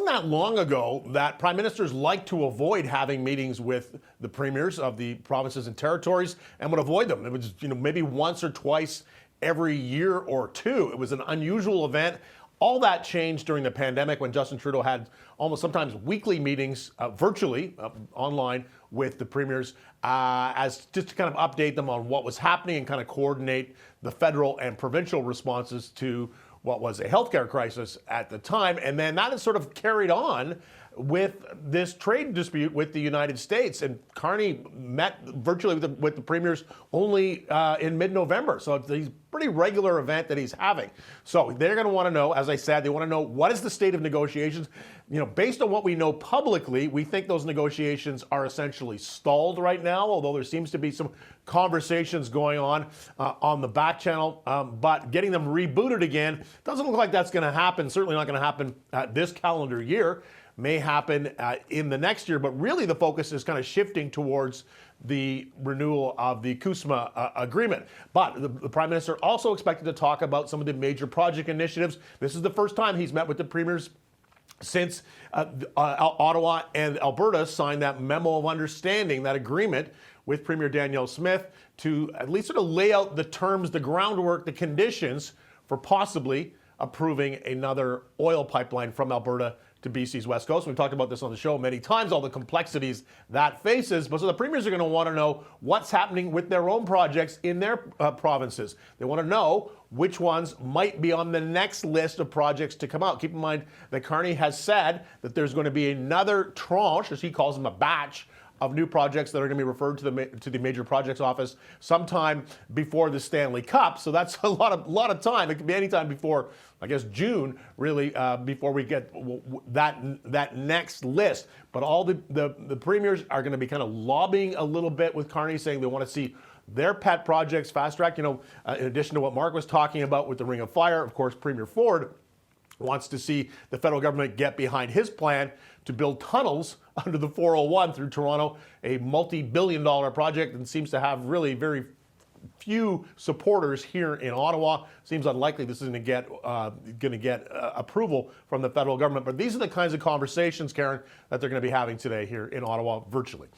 that long ago that prime ministers like to avoid having meetings with the premiers of the provinces and territories and would avoid them. It was, maybe once or twice every year or two. It was an unusual event. All that changed during the pandemic when Justin Trudeau had almost sometimes weekly meetings virtually online with the premiers as just to kind of update them on what was happening and kind of coordinate the federal and provincial responses to what was a healthcare crisis at the time. And then that has sort of carried on with this trade dispute with the United States. And Carney met virtually with the premiers only in mid-November. So it's a pretty regular event that he's having. So they're going to want to know, as I said, they want to know what is the state of negotiations. Based on what we know publicly, we think those negotiations are essentially stalled right now, although there seems to be some conversations going on the back channel. But getting them rebooted again doesn't look like that's going to happen. Certainly not going to happen this calendar year. May happen in the next year, but really the focus is kind of shifting towards the renewal of the CUSMA agreement. But the Prime Minister also expected to talk about some of the major project initiatives. This is the first time he's met with the premiers since Ottawa and Alberta signed that memo of understanding, that agreement with Premier Danielle Smith to at least sort of lay out the terms, the groundwork, the conditions for possibly approving another oil pipeline from Alberta to BC's West Coast. We've talked about this on the show many times, all the complexities that faces. But so the premiers are going to want to know what's happening with their own projects in their provinces. They want to know which ones might be on the next list of projects to come out. Keep in mind that Carney has said that there's going to be another tranche, as he calls them, a batch of new projects that are going to be referred to the Major Projects Office sometime before the Stanley Cup. So that's a lot of time. It could be any time before, I guess, June, really, before we get that next list. But all the premiers are going to be kind of lobbying a little bit with Carney, saying they want to see their pet projects fast-tracked. In addition to what Mark was talking about with the Ring of Fire, of course, Premier Ford wants to see the federal government get behind his plan to build tunnels under the 401 through Toronto, a multi-billion-dollar project, and seems to have really very few supporters here in Ottawa. Seems unlikely this is going to get approval from the federal government. But these are the kinds of conversations, Karen, that they're going to be having today here in Ottawa virtually.